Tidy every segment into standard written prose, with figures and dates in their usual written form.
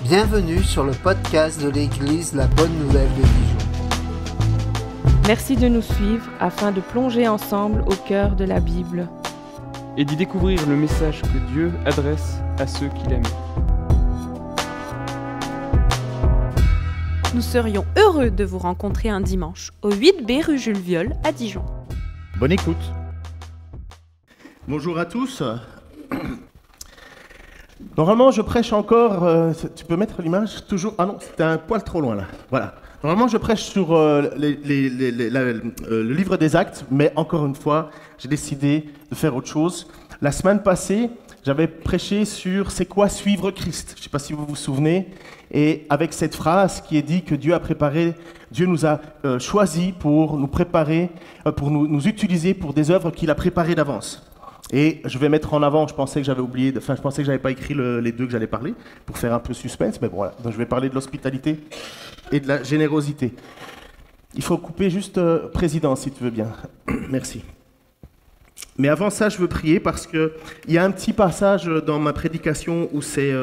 Bienvenue sur le podcast de l'Église La Bonne Nouvelle de Dijon. Merci de nous suivre afin de plonger ensemble au cœur de la Bible et d'y découvrir le message que Dieu adresse à ceux qu'il aime. Nous serions heureux de vous rencontrer un dimanche au 8B rue Jules Viol à Dijon. Bonne écoute. Bonjour à tous. Normalement, je prêche encore... tu peux mettre l'image toujours... Ah non, c'était un poil trop loin là. Voilà. Normalement, je prêche sur le livre des Actes, mais encore une fois, j'ai décidé de faire autre chose. La semaine passée, j'avais prêché sur c'est quoi suivre Christ. Je ne sais pas si vous vous souvenez. Et avec cette phrase qui est dit que Dieu nous a choisis pour nous préparer, pour nous utiliser pour des œuvres qu'il a préparées d'avance. Et je vais mettre en avant, je pensais que j'avais pas écrit les deux que j'allais parler, pour faire un peu suspense, mais bon, voilà. Donc je vais parler de l'hospitalité et de la générosité. Il faut couper juste président, si tu veux bien. Merci. Mais avant ça, je veux prier parce qu'il y a un petit passage dans ma prédication où c'est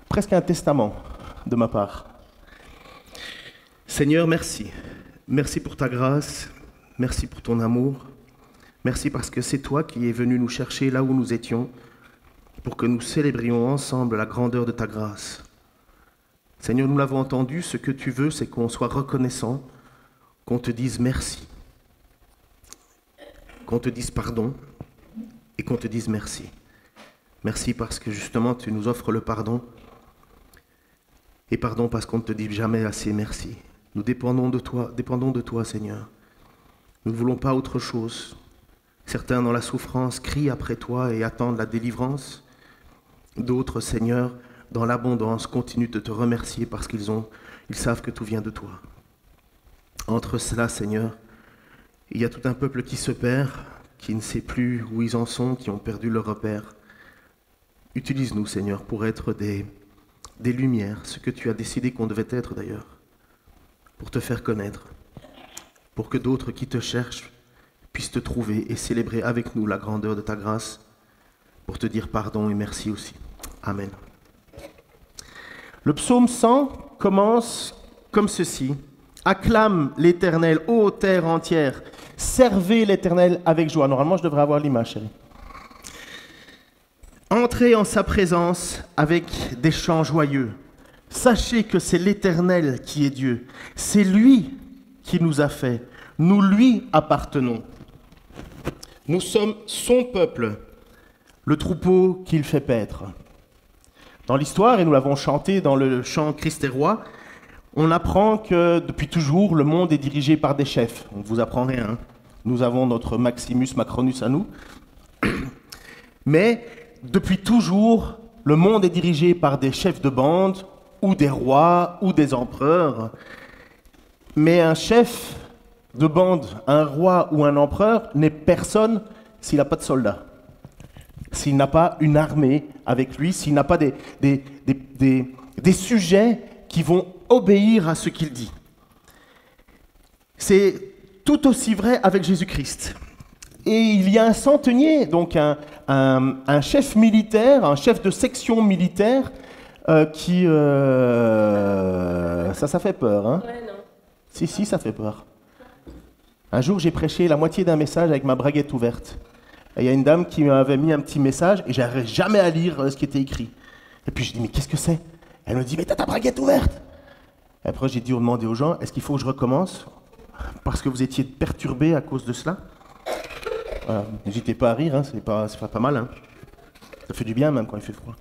presque un testament de ma part. Seigneur, merci. Merci pour ta grâce, merci pour ton amour. Merci parce que c'est toi qui es venu nous chercher là où nous étions pour que nous célébrions ensemble la grandeur de ta grâce. Seigneur, nous l'avons entendu, ce que tu veux, c'est qu'on soit reconnaissant, qu'on te dise merci, qu'on te dise pardon et qu'on te dise merci. Merci parce que justement tu nous offres le pardon et pardon parce qu'on ne te dit jamais assez merci. Nous dépendons de toi, Seigneur. Nous ne voulons pas autre chose. Certains, dans la souffrance, crient après toi et attendent la délivrance. D'autres, Seigneur, dans l'abondance, continuent de te remercier parce qu'ils savent que tout vient de toi. Entre cela, Seigneur, il y a tout un peuple qui se perd, qui ne sait plus où ils en sont, qui ont perdu leur repère. Utilise-nous, Seigneur, pour être des lumières, ce que tu as décidé qu'on devait être d'ailleurs, pour te faire connaître, pour que d'autres qui te cherchent puissent te trouver et célébrer avec nous la grandeur de ta grâce, pour te dire pardon et merci aussi. Amen. Le psaume 100 commence comme ceci. Acclame l'Éternel, ô terre entière, servez l'Éternel avec joie. Normalement, je devrais avoir l'image, chérie. Entrez en sa présence avec des chants joyeux. Sachez que c'est l'Éternel qui est Dieu. C'est lui qui nous a fait. Nous lui appartenons. Nous sommes son peuple, le troupeau qu'il fait paître. Dans l'histoire, et nous l'avons chanté dans le chant Christ est roi, on apprend que depuis toujours, le monde est dirigé par des chefs. On ne vous apprend rien. Nous avons notre Maximus Macronus à nous. Mais depuis toujours, le monde est dirigé par des chefs de bande, ou des rois, ou des empereurs. Mais un chef de bande, un roi ou un empereur n'est personne s'il n'a pas de soldats, s'il n'a pas une armée avec lui, s'il n'a pas des sujets qui vont obéir à ce qu'il dit. C'est tout aussi vrai avec Jésus-Christ. Et il y a un centenier, donc un chef militaire, un chef de section militaire qui... Ça fait peur, hein? Ouais, non. Si, ça fait peur. Un jour, j'ai prêché la moitié d'un message avec ma braguette ouverte. Et il y a une dame qui m'avait mis un petit message et j'arrivais jamais à lire ce qui était écrit. Et puis je dis, mais qu'est-ce que c'est? Elle me dit, mais t'as ta braguette ouverte. Et après, j'ai demandé aux gens, est-ce qu'il faut que je recommence? Parce que vous étiez perturbés à cause de cela. Voilà. N'hésitez pas à rire, hein, c'est pas mal. Hein. Ça fait du bien même quand il fait froid.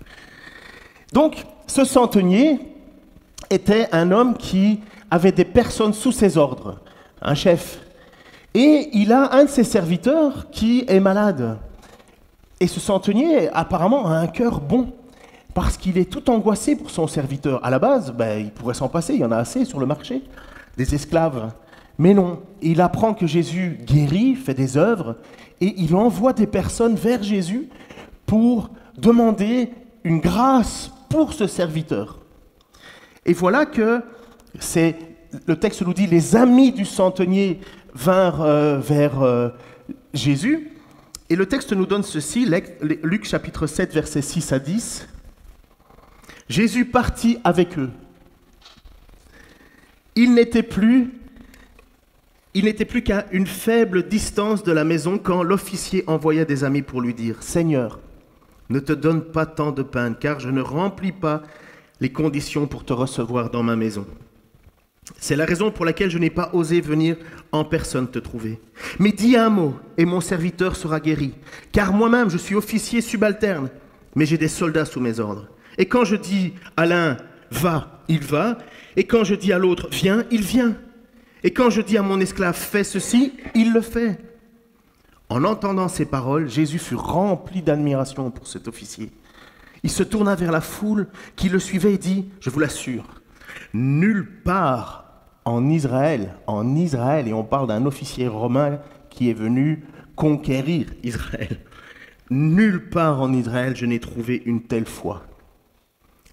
Donc, ce centenier était un homme qui avait des personnes sous ses ordres, un chef. Et il a un de ses serviteurs qui est malade. Et ce centenier, apparemment, a un cœur bon, parce qu'il est tout angoissé pour son serviteur. À la base, il pourrait s'en passer, il y en a assez sur le marché, des esclaves. Mais non, il apprend que Jésus guérit, fait des œuvres, et il envoie des personnes vers Jésus pour demander une grâce pour ce serviteur. Et voilà que le texte nous dit, les amis du centenier vinrent vers Jésus. Et le texte nous donne ceci, Luc chapitre 7, versets 6 à 10. Jésus partit avec eux. Il n'était plus qu'à une faible distance de la maison quand l'officier envoya des amis pour lui dire « Seigneur, ne te donne pas tant de peine, car je ne remplis pas les conditions pour te recevoir dans ma maison. C'est la raison pour laquelle je n'ai pas osé venir en personne te trouver. Mais dis un mot, et mon serviteur sera guéri, car moi-même je suis officier subalterne, mais j'ai des soldats sous mes ordres. Et quand je dis à l'un « va », il va, et quand je dis à l'autre « viens », il vient. Et quand je dis à mon esclave « fais ceci », il le fait. En entendant ces paroles, Jésus fut rempli d'admiration pour cet officier. Il se tourna vers la foule qui le suivait et dit « Je vous l'assure, nulle part en Israël, et on parle d'un officier romain qui est venu conquérir Israël, nulle part en Israël je n'ai trouvé une telle foi. »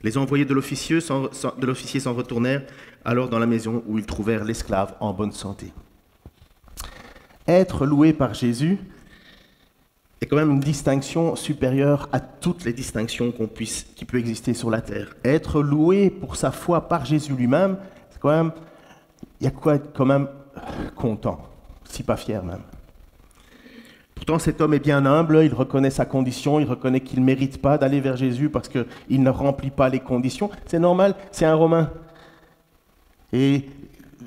Les envoyés de l'officier s'en retournèrent alors dans la maison où ils trouvèrent l'esclave en bonne santé. Être loué par Jésus est quand même une distinction supérieure à toutes les distinctions qui peut exister sur la terre. Être loué pour sa foi par Jésus lui-même, c'est quand même, il y a quoi être quand même content, si pas fier même. Pourtant, cet homme est bien humble, il reconnaît sa condition, il reconnaît qu'il ne mérite pas d'aller vers Jésus parce qu'il ne remplit pas les conditions. C'est normal, c'est un Romain. Et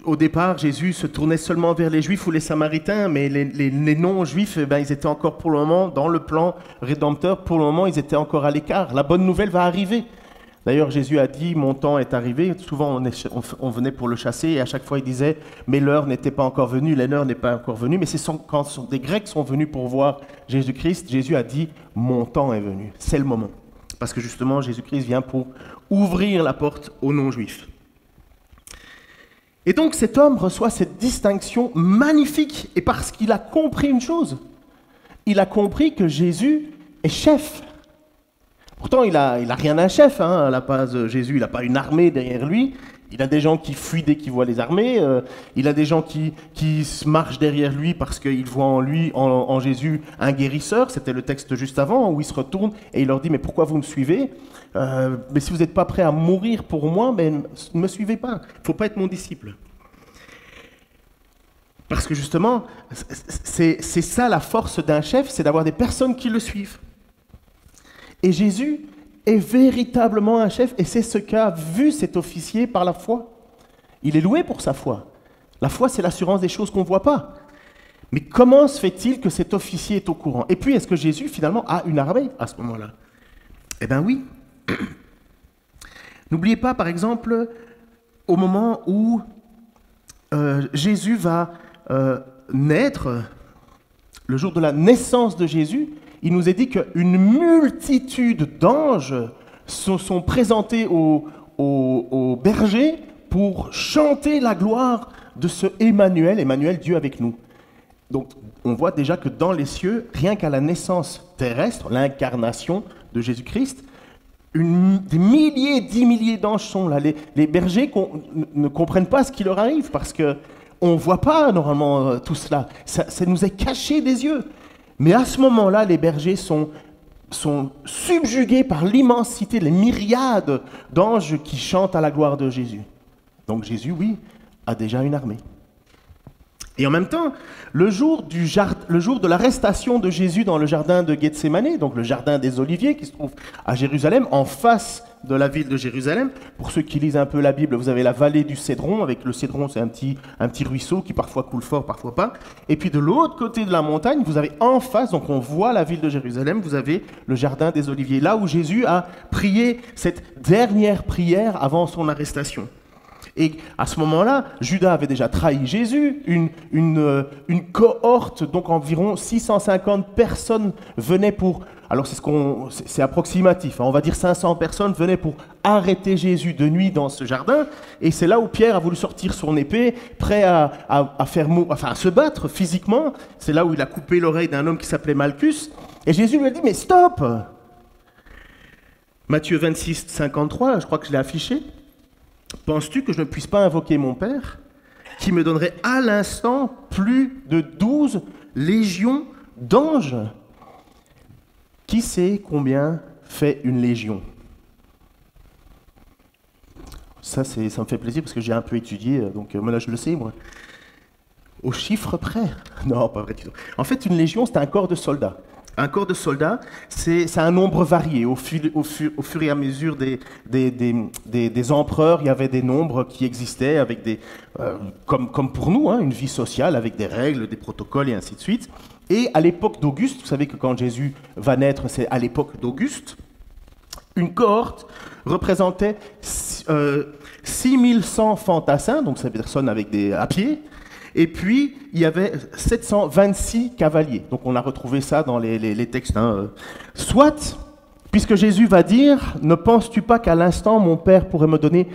au départ, Jésus se tournait seulement vers les Juifs ou les Samaritains, mais les non-Juifs, ils étaient encore pour le moment, dans le plan rédempteur, pour le moment, ils étaient encore à l'écart. La bonne nouvelle va arriver. D'ailleurs, Jésus a dit « Mon temps est arrivé ». Souvent, on venait pour le chasser et à chaque fois, il disait « Mais l'heure n'était pas encore venue, l'heure n'est pas encore venue ». Mais c'est quand des Grecs sont venus pour voir Jésus-Christ, Jésus a dit « Mon temps est venu ». C'est le moment. Parce que justement, Jésus-Christ vient pour ouvrir la porte aux non-Juifs. Et donc cet homme reçoit cette distinction magnifique, et parce qu'il a compris une chose, il a compris que Jésus est chef. Pourtant, il a rien d'un chef, à la base, Jésus, il n'a pas une armée derrière lui, il a des gens qui fuient dès qu'ils voient les armées, il a des gens qui marchent derrière lui parce qu'ils voient en lui, en Jésus, un guérisseur, c'était le texte juste avant, où il se retourne et il leur dit « Mais pourquoi vous me suivez ? Mais si vous n'êtes pas prêts à mourir pour moi, ne me suivez pas, il ne faut pas être mon disciple. » Parce que justement, c'est ça la force d'un chef, c'est d'avoir des personnes qui le suivent. Et Jésus est véritablement un chef, et c'est ce qu'a vu cet officier par la foi. Il est loué pour sa foi. La foi, c'est l'assurance des choses qu'on ne voit pas. Mais comment se fait-il que cet officier est au courant? Et puis, est-ce que Jésus, finalement, a une armée à ce moment-là? Eh bien oui. N'oubliez pas, par exemple, au moment où Jésus va naître, le jour de la naissance de Jésus, il nous est dit qu'une multitude d'anges se sont présentés aux bergers pour chanter la gloire de ce Emmanuel, Dieu avec nous. Donc, on voit déjà que dans les cieux, rien qu'à la naissance terrestre, l'incarnation de Jésus-Christ, des milliers, 10 milliers d'anges sont là. Les bergers ne comprennent pas ce qui leur arrive parce qu'on ne voit pas normalement tout cela. Ça nous est caché des yeux. Mais à ce moment-là, les bergers sont subjugués par l'immensité, les myriades d'anges qui chantent à la gloire de Jésus. Donc Jésus, oui, a déjà une armée. Et en même temps, le jour de l'arrestation de Jésus dans le jardin de Gethsémani, donc le jardin des Oliviers qui se trouve à Jérusalem, en face de la ville de Jérusalem. Pour ceux qui lisent un peu la Bible, vous avez la vallée du Cédron. Avec le Cédron, c'est un petit ruisseau qui parfois coule fort, parfois pas. Et puis de l'autre côté de la montagne, vous avez en face, donc on voit la ville de Jérusalem, vous avez le jardin des Oliviers, là où Jésus a prié cette dernière prière avant son arrestation. Et à ce moment-là, Judas avait déjà trahi Jésus, une cohorte, donc environ 650 personnes venaient pour... Alors c'est approximatif, on va dire 500 personnes venaient pour arrêter Jésus de nuit dans ce jardin, et c'est là où Pierre a voulu sortir son épée, prêt à se battre physiquement. C'est là où il a coupé l'oreille d'un homme qui s'appelait Malchus, et Jésus lui a dit « Mais stop !» Matthieu 26, 53, je crois que je l'ai affiché. « Penses-tu que je ne puisse pas invoquer mon Père, qui me donnerait à l'instant plus de 12 légions d'anges ?» Qui sait combien fait une légion? Ça me fait plaisir parce que j'ai un peu étudié, donc moi là je le sais, moi. Au chiffre près. Non, pas vrai du tout. En fait, une légion, c'est un corps de soldats. Un corps de soldats, c'est un nombre varié. Au fur et à mesure des empereurs, il y avait des nombres qui existaient, avec comme pour nous, hein, une vie sociale, avec des règles, des protocoles et ainsi de suite. Et à l'époque d'Auguste, vous savez que quand Jésus va naître, c'est à l'époque d'Auguste, une cohorte représentait 6100 fantassins, donc ces personnes à pied, et puis il y avait 726 cavaliers. Donc on a retrouvé ça dans les textes. Hein. Soit, puisque Jésus va dire, ne penses-tu pas qu'à l'instant mon Père pourrait me donner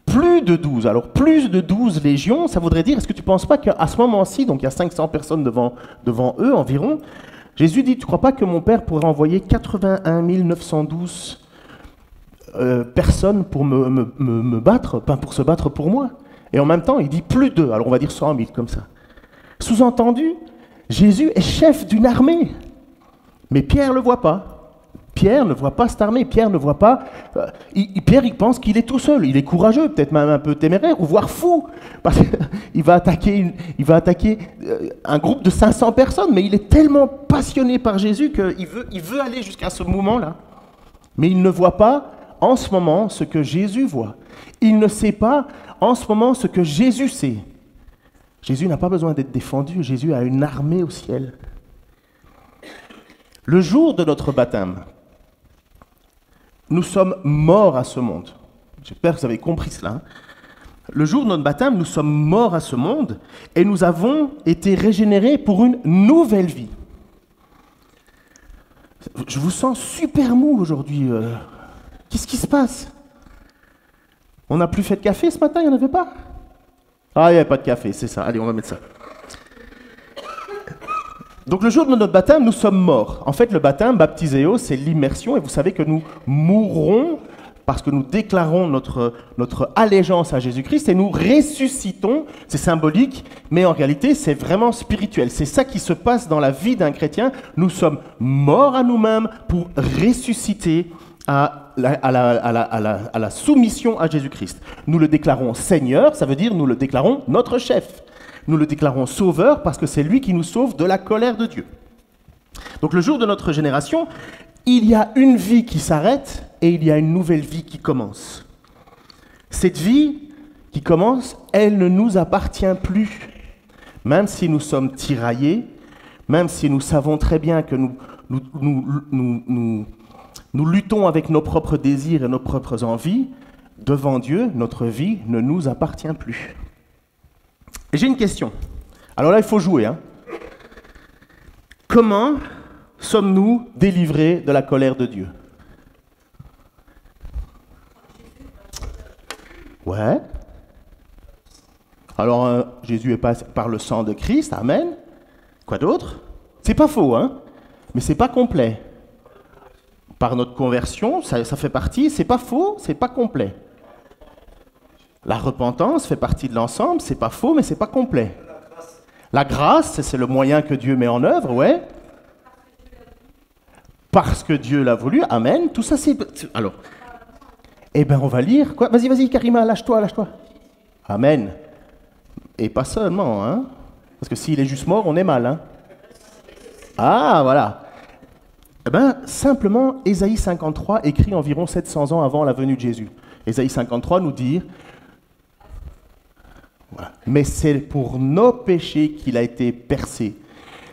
plus de 12. Alors plus de 12 légions, ça voudrait dire, est-ce que tu ne penses pas qu'à ce moment-ci, donc il y a 500 personnes devant eux environ, Jésus dit, tu ne crois pas que mon Père pourrait envoyer 81 912 personnes pour me battre, pour se battre pour moi? Et en même temps, il dit plus de, alors on va dire 100 000 comme ça. Sous-entendu, Jésus est chef d'une armée. Mais Pierre ne le voit pas. Pierre ne voit pas cette armée. Pierre ne voit pas. Pierre, il pense qu'il est tout seul. Il est courageux, peut-être même un peu téméraire, ou voire fou. Parce qu'il va attaquer un groupe de 500 personnes, mais il est tellement passionné par Jésus qu'il veut aller jusqu'à ce moment-là. Mais il ne voit pas en ce moment ce que Jésus voit. Il ne sait pas en ce moment ce que Jésus sait. Jésus n'a pas besoin d'être défendu. Jésus a une armée au ciel. Le jour de notre baptême, nous sommes morts à ce monde. J'espère que vous avez compris cela. Hein. Le jour de notre baptême, nous sommes morts à ce monde et nous avons été régénérés pour une nouvelle vie. Je vous sens super mou aujourd'hui. Qu'est-ce qui se passe? On n'a plus fait de café ce matin, il n'y en avait pas? Ah, il n'y avait pas de café, c'est ça. Allez, on va mettre ça. Donc le jour de notre baptême, nous sommes morts. En fait, le baptême, baptiséo, c'est l'immersion, et vous savez que nous mourrons parce que nous déclarons notre allégeance à Jésus-Christ et nous ressuscitons. C'est symbolique, mais en réalité, c'est vraiment spirituel. C'est ça qui se passe dans la vie d'un chrétien. Nous sommes morts à nous-mêmes pour ressusciter à la soumission à Jésus-Christ. Nous le déclarons Seigneur, ça veut dire nous le déclarons notre chef. Nous le déclarons Sauveur parce que c'est lui qui nous sauve de la colère de Dieu. Donc le jour de notre génération, il y a une vie qui s'arrête et il y a une nouvelle vie qui commence. Cette vie qui commence, elle ne nous appartient plus. Même si nous sommes tiraillés, même si nous savons très bien que nous luttons avec nos propres désirs et nos propres envies, devant Dieu, notre vie ne nous appartient plus. Et j'ai une question. Alors là, il faut jouer. Hein. Comment sommes-nous délivrés de la colère de Dieu? Ouais. Alors, Jésus est passé par le sang de Christ, amen. Quoi d'autre? C'est pas faux, hein, mais c'est pas complet. Par notre conversion, ça fait partie, c'est pas faux, c'est pas complet. La repentance fait partie de l'ensemble, c'est pas faux, mais c'est pas complet. La grâce, c'est le moyen que Dieu met en œuvre, ouais. Parce que Dieu l'a voulu, amen. Tout ça, c'est... Alors, eh bien, on va lire, quoi. Vas-y, Karima, lâche-toi. Amen. Et pas seulement, hein. Parce que s'il est juste mort, on est mal, hein. Ah, voilà. Eh bien, simplement, Ésaïe 53, écrit environ 700 ans avant la venue de Jésus. Ésaïe 53 nous dit... Voilà. Mais c'est pour nos péchés qu'il a été percé.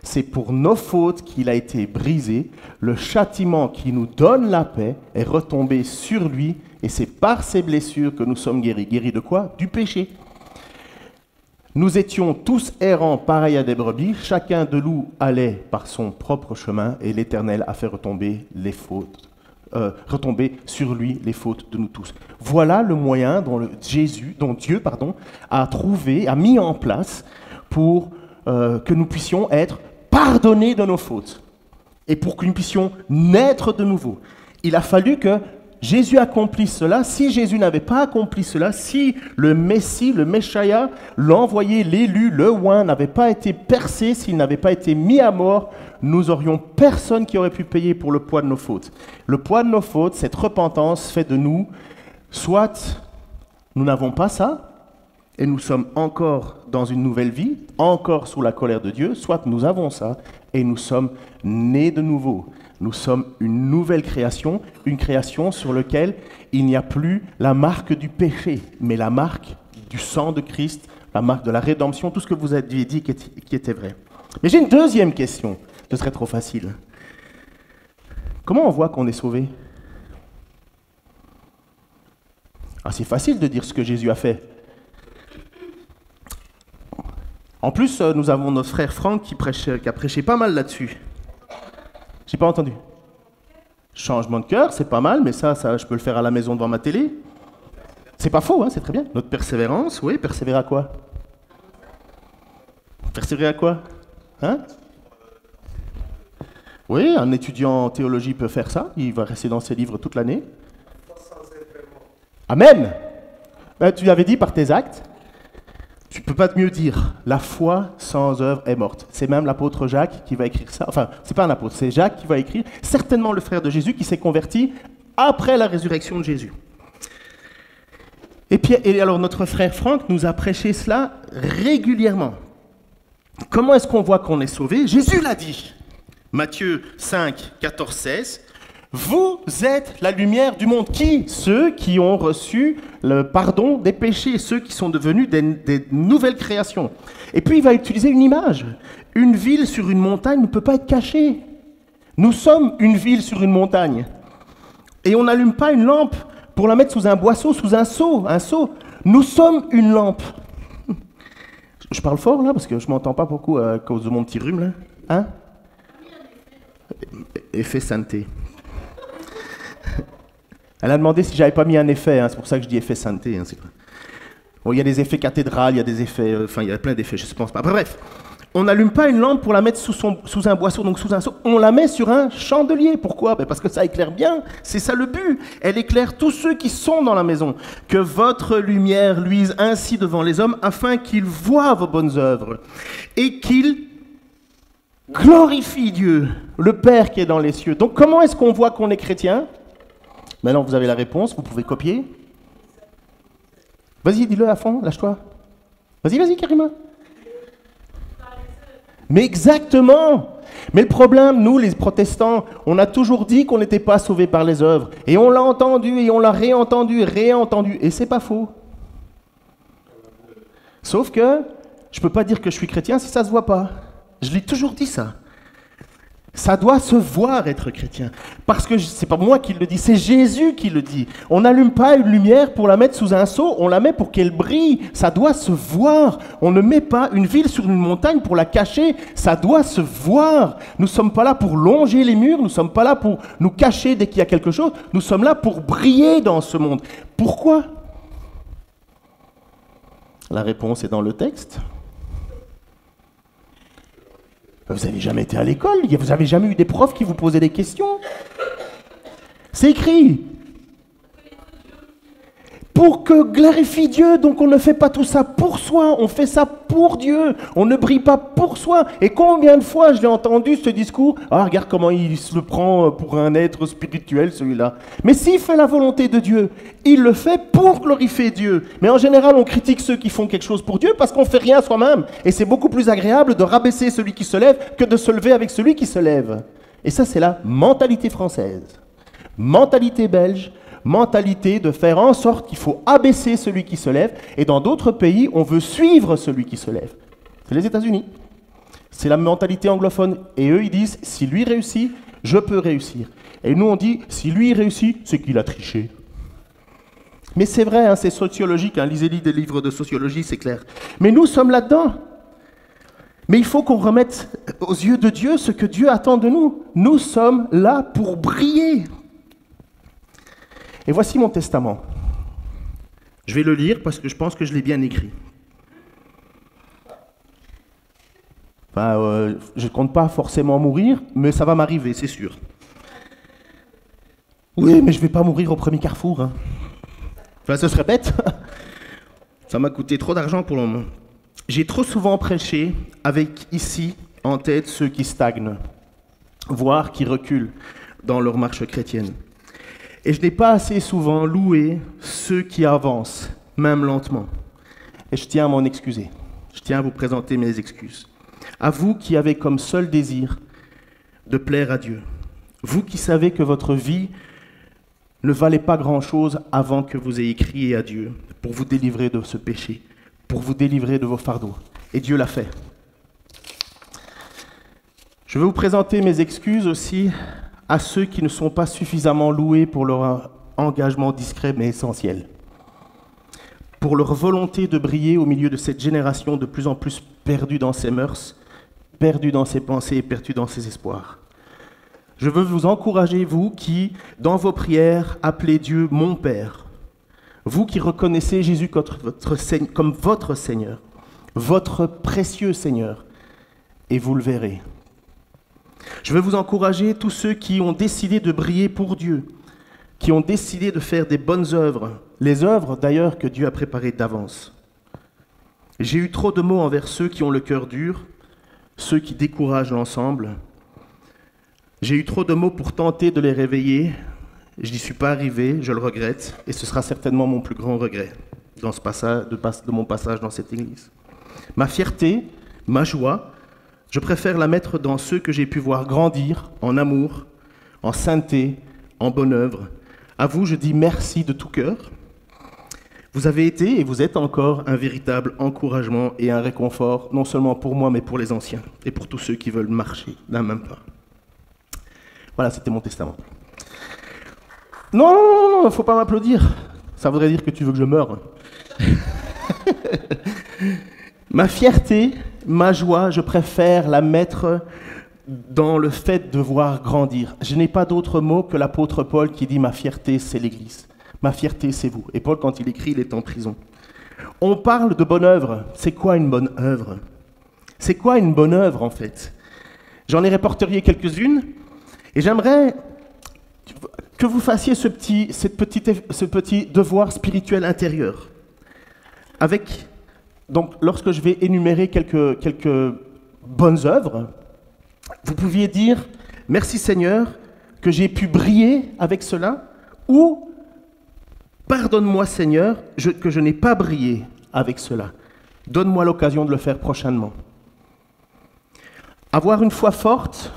C'est pour nos fautes qu'il a été brisé. Le châtiment qui nous donne la paix est retombé sur lui. Et c'est par ses blessures que nous sommes guéris. Guéris de quoi? Du péché. Nous étions tous errants, pareils à des brebis. Chacun de nous allait par son propre chemin. Et l'Éternel a fait retomber sur lui les fautes de nous tous. Voilà le moyen dont Dieu a mis en place pour que nous puissions être pardonnés de nos fautes et pour que nous puissions naître de nouveau. Il a fallu que Jésus accomplisse cela. Si Jésus n'avait pas accompli cela, si le Messie, le Meschaïa, l'envoyé, l'élu, le oint n'avait pas été percé, s'il n'avait pas été mis à mort, nous aurions personne qui aurait pu payer pour le poids de nos fautes. Le poids de nos fautes, cette repentance fait de nous soit nous n'avons pas ça, et nous sommes encore dans une nouvelle vie, encore sous la colère de Dieu, soit nous avons ça, et nous sommes nés de nouveau. Nous sommes une nouvelle création, une création sur laquelle il n'y a plus la marque du péché, mais la marque du sang de Christ, la marque de la rédemption, tout ce que vous aviez dit qui était vrai. Mais j'ai une deuxième question, ce serait trop facile. Comment on voit qu'on est sauvé ? Ah, c'est facile de dire ce que Jésus a fait. En plus, nous avons notre frère Franck qui a prêché pas mal là-dessus. J'ai pas entendu. Changement de cœur, c'est pas mal, mais ça, je peux le faire à la maison devant ma télé. C'est pas faux, hein, c'est très bien. Notre persévérance, oui, persévérer à quoi ? Persévérer à quoi ? Hein ? Oui, un étudiant en théologie peut faire ça. Il va rester dans ses livres toute l'année. Amen. Ben, tu l'avais dit par tes actes. Tu ne peux pas mieux dire. La foi sans œuvre est morte. C'est même l'apôtre Jacques qui va écrire ça. Enfin, c'est pas un apôtre, c'est Jacques qui va écrire. Certainement le frère de Jésus qui s'est converti après la résurrection de Jésus. Et alors notre frère Franck nous a prêché cela régulièrement. Comment est-ce qu'on voit qu'on est sauvé ? Jésus l'a dit. Matthieu 5, 14, 16. Vous êtes la lumière du monde. Qui ? Ceux qui ont reçu le pardon des péchés, ceux qui sont devenus des nouvelles créations. Et puis il va utiliser une image. Une ville sur une montagne ne peut pas être cachée. Nous sommes une ville sur une montagne. Et on n'allume pas une lampe pour la mettre sous un boisseau, sous un seau. Nous sommes une lampe. Je parle fort là parce que je ne m'entends pas beaucoup à cause de mon petit rhume là. Hein ? Effet sainteté. Elle a demandé si j'avais pas mis un effet, hein, c'est pour ça que je dis effet sainteté. Hein, bon, il y a des effets cathédrales, il y a des effets, il y a plein d'effets, je ne pense pas. Bref, on n'allume pas une lampe pour la mettre sous un boisseau, donc sous un seau, on la met sur un chandelier. Pourquoi ? Parce que ça éclaire bien, c'est ça le but. Elle éclaire tous ceux qui sont dans la maison. Que votre lumière luise ainsi devant les hommes, afin qu'ils voient vos bonnes œuvres et qu'ils glorifient Dieu, le Père qui est dans les cieux. Donc comment est-ce qu'on voit qu'on est chrétien ? Maintenant, vous avez la réponse, vous pouvez copier. Vas-y, dis-le à fond, lâche-toi. Vas-y, Karima. Mais exactement. Mais le problème, nous, les protestants, on a toujours dit qu'on n'était pas sauvés par les œuvres. Et on l'a entendu, et on l'a réentendu. Et c'est pas faux. Sauf que, je ne peux pas dire que je suis chrétien si ça ne se voit pas. Je l'ai toujours dit ça. Ça doit se voir être chrétien. Parce que c'est pas moi qui le dis, c'est Jésus qui le dit. On n'allume pas une lumière pour la mettre sous un seau, on la met pour qu'elle brille. Ça doit se voir. On ne met pas une ville sur une montagne pour la cacher. Ça doit se voir. Nous ne sommes pas là pour longer les murs, nous ne sommes pas là pour nous cacher dès qu'il y a quelque chose. Nous sommes là pour briller dans ce monde. Pourquoi ? La réponse est dans le texte. Vous n'avez jamais été à l'école, vous n'avez jamais eu des profs qui vous posaient des questions. C'est écrit. Pour que glorifie Dieu, donc on ne fait pas tout ça pour soi, on fait ça pour Dieu. On ne brille pas pour soi. Et combien de fois je l'ai entendu ce discours ? Ah, regarde comment il se le prend pour un être spirituel celui-là. Mais s'il fait la volonté de Dieu, il le fait pour glorifier Dieu. Mais en général, on critique ceux qui font quelque chose pour Dieu parce qu'on ne fait rien soi-même. Et c'est beaucoup plus agréable de rabaisser celui qui se lève que de se lever avec celui qui se lève. Et ça, c'est la mentalité française. Mentalité belge. Mentalité de faire en sorte qu'il faut abaisser celui qui se lève, et dans d'autres pays, on veut suivre celui qui se lève. C'est les États-Unis. C'est la mentalité anglophone. Et eux, ils disent, si lui réussit, je peux réussir. Et nous, on dit, si lui réussit, c'est qu'il a triché. Mais c'est vrai, hein, c'est sociologique, hein, lisez des livres de sociologie, c'est clair. Mais nous sommes là-dedans. Mais il faut qu'on remette aux yeux de Dieu ce que Dieu attend de nous. Nous sommes là pour briller. Et voici mon testament. Je vais le lire parce que je pense que je l'ai bien écrit. Enfin, je ne compte pas forcément mourir, mais ça va m'arriver, c'est sûr. Oui, mais je ne vais pas mourir au premier carrefour. Hein. Enfin, ce serait bête. Ça m'a coûté trop d'argent pour le moment. J'ai trop souvent prêché avec ici en tête ceux qui stagnent, voire qui reculent dans leur marche chrétienne. Et je n'ai pas assez souvent loué ceux qui avancent, même lentement. Et je tiens à m'en excuser. Je tiens à vous présenter mes excuses. À vous qui avez comme seul désir de plaire à Dieu. Vous qui savez que votre vie ne valait pas grand-chose avant que vous ayez crié à Dieu pour vous délivrer de ce péché, pour vous délivrer de vos fardeaux. Et Dieu l'a fait. Je vais vous présenter mes excuses aussi à ceux qui ne sont pas suffisamment loués pour leur engagement discret mais essentiel, pour leur volonté de briller au milieu de cette génération de plus en plus perdue dans ses mœurs, perdue dans ses pensées et perdue dans ses espoirs. Je veux vous encourager, vous qui, dans vos prières, appelez Dieu mon Père, vous qui reconnaissez Jésus comme votre Seigneur, votre précieux Seigneur, et vous le verrez. Je veux vous encourager, tous ceux qui ont décidé de briller pour Dieu, qui ont décidé de faire des bonnes œuvres, les œuvres d'ailleurs que Dieu a préparées d'avance. J'ai eu trop de mots envers ceux qui ont le cœur dur, ceux qui découragent l'ensemble. J'ai eu trop de mots pour tenter de les réveiller. Je n'y suis pas arrivé, je le regrette, et ce sera certainement mon plus grand regret dans ce passage, de mon passage dans cette église. Ma fierté, ma joie, je préfère la mettre dans ceux que j'ai pu voir grandir en amour, en sainteté, en bonne œuvre. À vous, je dis merci de tout cœur. Vous avez été et vous êtes encore un véritable encouragement et un réconfort, non seulement pour moi, mais pour les anciens et pour tous ceux qui veulent marcher d'un même pas. Voilà, c'était mon testament. Non, il ne faut pas m'applaudir. Ça voudrait dire que tu veux que je meure. Ma fierté, ma joie, je préfère la mettre dans le fait de voir grandir. Je n'ai pas d'autre mot que l'apôtre Paul qui dit « Ma fierté, c'est l'Église. Ma fierté, c'est vous. » Et Paul, quand il écrit, il est en prison. On parle de bonne œuvre. C'est quoi une bonne œuvre? C'est quoi une bonne œuvre, en fait? J'en ai répertorié quelques-unes. Et j'aimerais que vous fassiez ce petit devoir spirituel intérieur. Donc, lorsque je vais énumérer quelques bonnes œuvres, vous pouviez dire « Merci Seigneur que j'ai pu briller avec cela » ou « Pardonne-moi Seigneur que je n'ai pas brillé avec cela. Donne-moi l'occasion de le faire prochainement. » Avoir une foi forte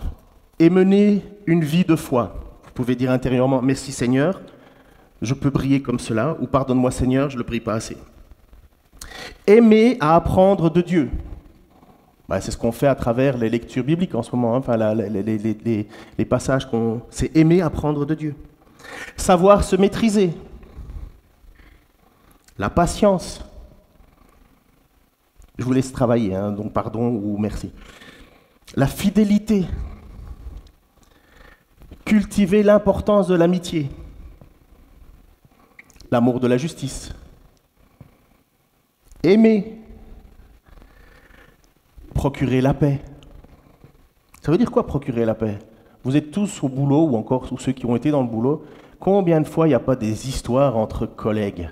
et mener une vie de foi. Vous pouvez dire intérieurement « Merci Seigneur, je peux briller comme cela » ou « Pardonne-moi Seigneur, je ne le brille pas assez ». Aimer à apprendre de Dieu. C'est ce qu'on fait à travers les lectures bibliques en ce moment, hein. Enfin, les passages c'est aimer apprendre de Dieu. Savoir se maîtriser. La patience. Je vous laisse travailler, hein, donc pardon ou merci. La fidélité. Cultiver l'importance de l'amitié. L'amour de la justice. Aimer. Procurer la paix. Ça veut dire quoi procurer la paix? Vous êtes tous au boulot, ou encore tous ceux qui ont été dans le boulot. Combien de fois il n'y a pas des histoires entre collègues?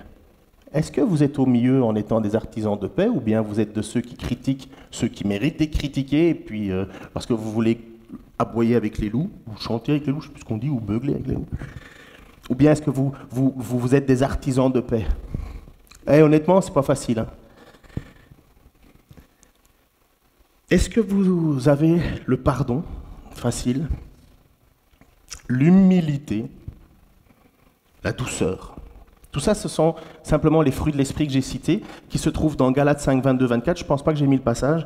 Est-ce que vous êtes au milieu en étant des artisans de paix, ou bien vous êtes de ceux qui critiquent, ceux qui méritent d'être critiqués, et puis parce que vous voulez aboyer avec les loups, ou chanter avec les loups, je ne sais plus ce qu'on dit, ou beugler avec les loups? Ou bien est-ce que vous êtes des artisans de paix? Honnêtement, c'est pas facile, hein. Est-ce que vous avez le pardon? Facile. L'humilité, la douceur. Tout ça, ce sont simplement les fruits de l'esprit que j'ai cités, qui se trouvent dans Galates 5, 22, 24. Je ne pense pas que j'ai mis le passage,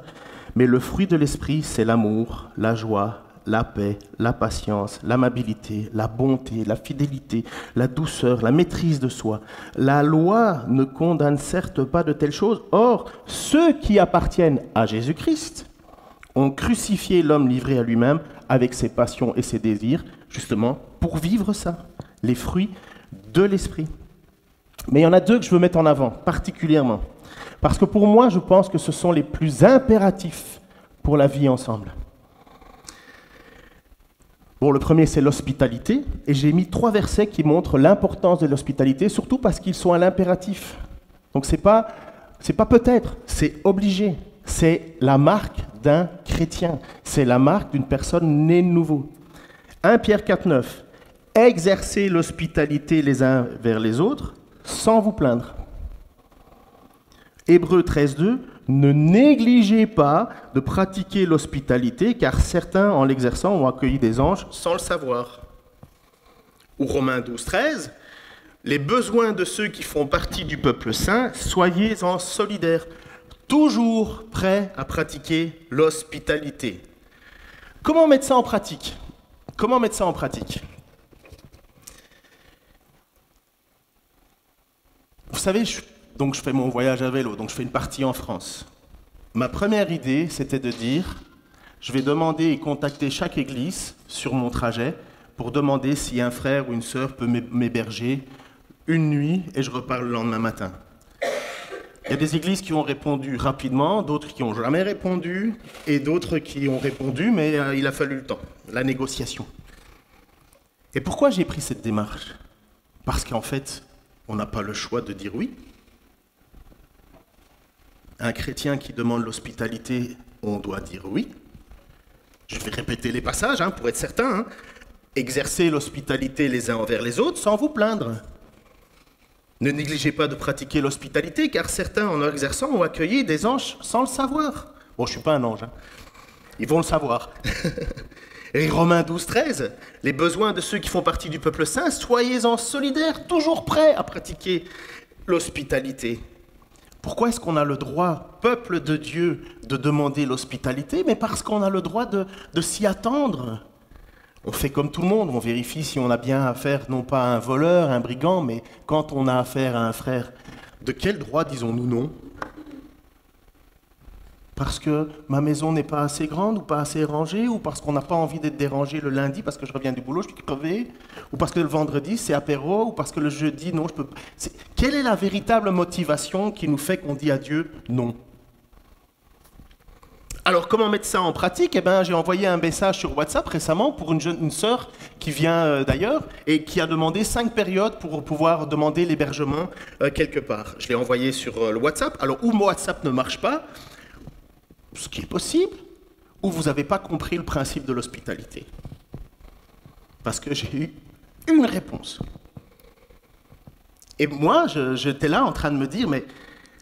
mais le fruit de l'esprit, c'est l'amour, la joie, la paix, la patience, l'amabilité, la bonté, la fidélité, la douceur, la maîtrise de soi. La loi ne condamne certes pas de telles choses. Or, ceux qui appartiennent à Jésus-Christ ont crucifié l'homme livré à lui-même avec ses passions et ses désirs, justement, pour vivre ça, les fruits de l'esprit. Mais il y en a deux que je veux mettre en avant, particulièrement. Parce que pour moi, je pense que ce sont les plus impératifs pour la vie ensemble. Bon, le premier, c'est l'hospitalité. Et j'ai mis 3 versets qui montrent l'importance de l'hospitalité, surtout parce qu'ils sont à l'impératif. Donc c'est pas peut-être, c'est obligé. C'est la marque d'un chrétien. C'est la marque d'une personne née de nouveau. 1 Pierre 4, 9. Exercez l'hospitalité les uns vers les autres sans vous plaindre. Hébreux 13.2, ne négligez pas de pratiquer l'hospitalité, car certains, en l'exerçant, ont accueilli des anges sans le savoir. Ou Romains 12.13, les besoins de ceux qui font partie du peuple saint, soyez-en solidaires, toujours prêts à pratiquer l'hospitalité. Comment mettre ça en pratique ? Comment mettre ça en pratique ? Vous savez, je fais mon voyage à vélo, donc je fais une partie en France. Ma première idée, c'était de dire, je vais demander et contacter chaque église sur mon trajet pour demander si un frère ou une sœur peut m'héberger une nuit et je repars le lendemain matin. Il y a des églises qui ont répondu rapidement, d'autres qui n'ont jamais répondu, et d'autres qui ont répondu, mais il a fallu le temps, la négociation. Et pourquoi j'ai pris cette démarche ? Parce qu'en fait, on n'a pas le choix de dire oui. Un chrétien qui demande l'hospitalité, on doit dire oui. Je vais répéter les passages pour être certain. Exercez l'hospitalité les uns envers les autres sans vous plaindre. Ne négligez pas de pratiquer l'hospitalité, car certains, en exerçant, ont accueilli des anges sans le savoir. Bon, je ne suis pas un ange. Ils vont le savoir. Et Romains 12.13, les besoins de ceux qui font partie du peuple saint, soyez-en solidaires, toujours prêts à pratiquer l'hospitalité. Pourquoi est-ce qu'on a le droit, peuple de Dieu, de demander l'hospitalité ? Mais parce qu'on a le droit de s'y attendre. On fait comme tout le monde, on vérifie si on a bien affaire, non pas à un voleur, un brigand, mais quand on a affaire à un frère, de quel droit disons-nous non ? Parce que ma maison n'est pas assez grande ou pas assez rangée, ou parce qu'on n'a pas envie d'être dérangé le lundi parce que je reviens du boulot, je suis crevé, ou parce que le vendredi c'est apéro, ou parce que le jeudi, non, je peux pas. Quelle est la véritable motivation qui nous fait qu'on dit à Dieu non ? Alors, comment mettre ça en pratique ? J'ai envoyé un message sur WhatsApp récemment pour une sœur qui vient d'ailleurs et qui a demandé 5 périodes pour pouvoir demander l'hébergement quelque part. Je l'ai envoyé sur le WhatsApp. Alors, ou mon WhatsApp ne marche pas, ce qui est possible, ou vous n'avez pas compris le principe de l'hospitalité. Parce que j'ai eu une réponse. Et moi, j'étais là en train de me dire, mais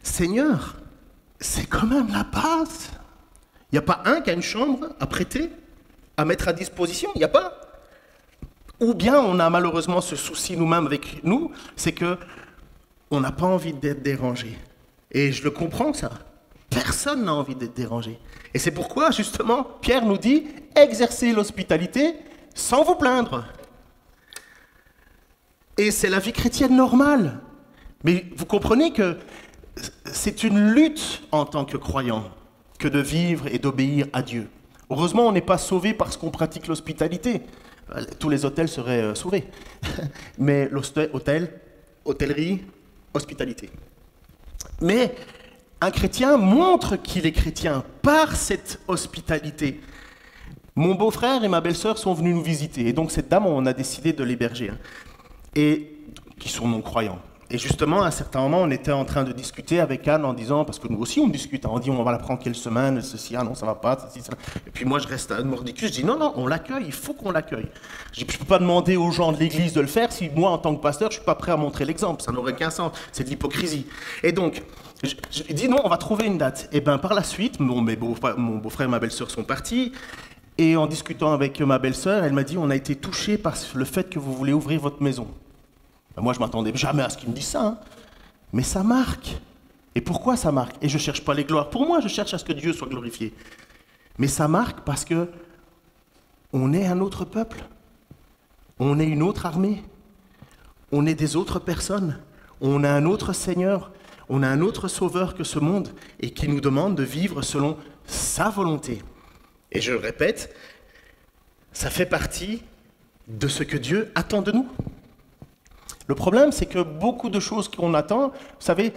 Seigneur, c'est quand même la base. Il n'y a pas un qui a une chambre à prêter, à mettre à disposition, il n'y a pas. Ou bien on a malheureusement ce souci nous-mêmes avec nous, c'est qu'on n'a pas envie d'être dérangé. Et je le comprends ça. Personne n'a envie d'être dérangé. Et c'est pourquoi justement Pierre nous dit, exercez l'hospitalité sans vous plaindre. Et c'est la vie chrétienne normale. Mais vous comprenez que c'est une lutte en tant que croyant que de vivre et d'obéir à Dieu. Heureusement, on n'est pas sauvé parce qu'on pratique l'hospitalité. Tous les hôtels seraient sauvés. Mais hôtellerie, hospitalité. Mais un chrétien montre qu'il est chrétien par cette hospitalité. Mon beau-frère et ma belle-sœur sont venus nous visiter. Et donc cette dame, on a décidé de l'héberger. Et qui sont non-croyants. Et justement, à un certain moment, on était en train de discuter avec Anne en disant, parce que nous aussi on discute, on dit on va la prendre quelle semaine, ceci, ah non ça va pas, ceci, cela. Et puis moi je reste mordicus, je dis non, on l'accueille, il faut qu'on l'accueille. Je ne peux pas demander aux gens de l'église de le faire si moi en tant que pasteur je ne suis pas prêt à montrer l'exemple, ça n'aurait qu'un sens, c'est de l'hypocrisie. Et donc, je dis non, on va trouver une date. Et bien par la suite, mon beau-frère et ma belle-sœur sont partis, et en discutant avec ma belle-sœur, elle m'a dit on a été touchés par le fait que vous voulez ouvrir votre maison. Moi, je ne m'attendais jamais à ce qu'ils me disent ça. Mais ça marque. Et pourquoi ça marque ? Et je ne cherche pas les gloires. Pour moi, je cherche à ce que Dieu soit glorifié. Mais ça marque parce que on est un autre peuple. On est une autre armée. On est des autres personnes. On a un autre Seigneur. On a un autre Sauveur que ce monde et qui nous demande de vivre selon sa volonté. Et je le répète, ça fait partie de ce que Dieu attend de nous. Le problème, c'est que beaucoup de choses qu'on attend, vous savez,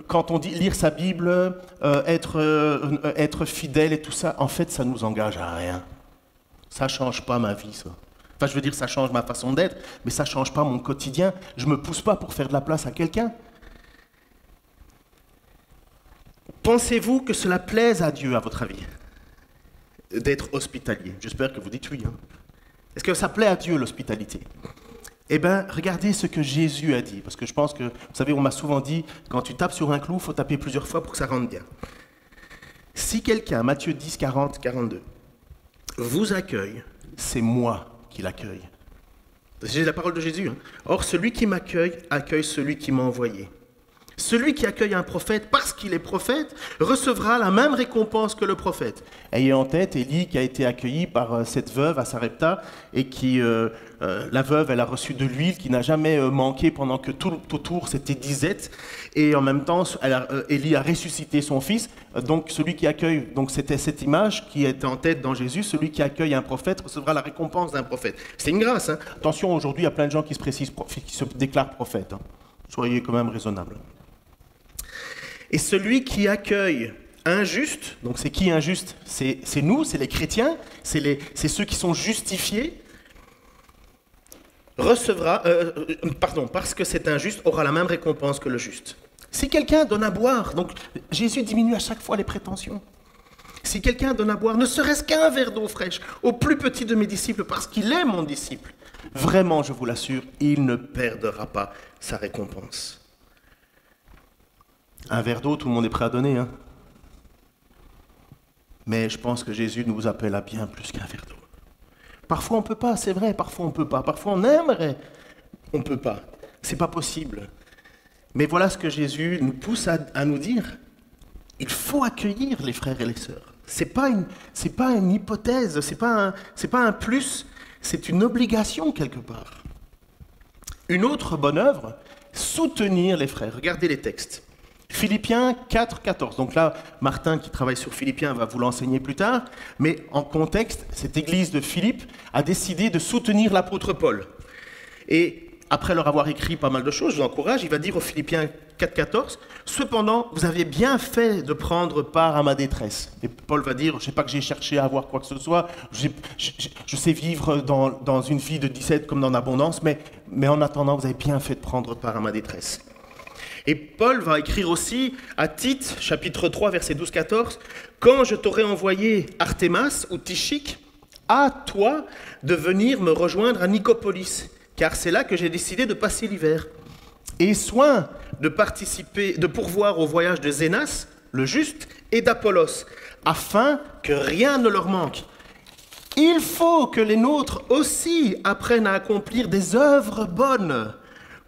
quand on dit lire sa Bible, être fidèle et tout ça, en fait, ça ne nous engage à rien. Ça ne change pas ma vie, ça. Enfin, je veux dire, ça change ma façon d'être, mais ça ne change pas mon quotidien. Je ne me pousse pas pour faire de la place à quelqu'un. Pensez-vous que cela plaise à Dieu, à votre avis, d'être hospitalier ? J'espère que vous dites oui. Est-ce que ça plaît à Dieu, l'hospitalité ? Eh bien, regardez ce que Jésus a dit, parce que je pense que, vous savez, on m'a souvent dit, quand tu tapes sur un clou, il faut taper plusieurs fois pour que ça rentre bien. Si quelqu'un, Matthieu 10, 40, 42, vous accueille, c'est moi qui l'accueille. C'est la parole de Jésus. Hein. Or, celui qui m'accueille, accueille celui qui m'a envoyé. Celui qui accueille un prophète parce qu'il est prophète recevra la même récompense que le prophète. Ayez en tête Élie qui a été accueilli par cette veuve à Sarepta et qui, la veuve, elle a reçu de l'huile qui n'a jamais manqué pendant que tout autour c'était disette. Et en même temps, Élie a ressuscité son fils. Donc celui qui accueille, donc c'était cette image qui était en tête dans Jésus, celui qui accueille un prophète recevra la récompense d'un prophète. C'est une grâce. Hein. Attention, aujourd'hui il y a plein de gens qui se déclarent prophètes. Hein. Soyez quand même raisonnables. Et celui qui accueille un juste, donc c'est qui injuste? C'est nous, c'est les chrétiens, c'est ceux qui sont justifiés, recevra, parce que c'est injuste, aura la même récompense que le juste. Si quelqu'un donne à boire, donc Jésus diminue à chaque fois les prétentions. Si quelqu'un donne à boire, ne serait-ce qu'un verre d'eau fraîche, au plus petit de mes disciples, parce qu'il est mon disciple, vraiment, je vous l'assure, il ne perdra pas sa récompense. Un verre d'eau, tout le monde est prêt à donner. Hein. Mais je pense que Jésus nous appelle à bien plus qu'un verre d'eau. Parfois on ne peut pas, c'est vrai, parfois on ne peut pas. Parfois on aimerait, on ne peut pas. C'est pas possible. Mais voilà ce que Jésus nous pousse à nous dire. Il faut accueillir les frères et les sœurs. C'est pas une hypothèse, c'est pas un plus, c'est une obligation quelque part. Une autre bonne œuvre, soutenir les frères. Regardez les textes. Philippiens 4, 14. Donc là, Martin, qui travaille sur Philippiens, va vous l'enseigner plus tard. Mais en contexte, cette église de Philippe a décidé de soutenir l'apôtre Paul. Et après leur avoir écrit pas mal de choses, je vous encourage, il va dire aux Philippiens 4, 14, « Cependant, vous avez bien fait de prendre part à ma détresse. » Et Paul va dire, « Je ne sais pas que j'ai cherché à avoir quoi que ce soit, je sais vivre dans une vie de 17 comme dans l'abondance, mais en attendant, vous avez bien fait de prendre part à ma détresse. » Et Paul va écrire aussi à Tite, chapitre 3, verset 12-14, « Quand je t'aurai envoyé Artémas ou Tychique, à toi de venir me rejoindre à Nicopolis, car c'est là que j'ai décidé de passer l'hiver. Et soin de pourvoir au voyage de Zénas, le juste, et d'Apollos, afin que rien ne leur manque. Il faut que les nôtres aussi apprennent à accomplir des œuvres bonnes,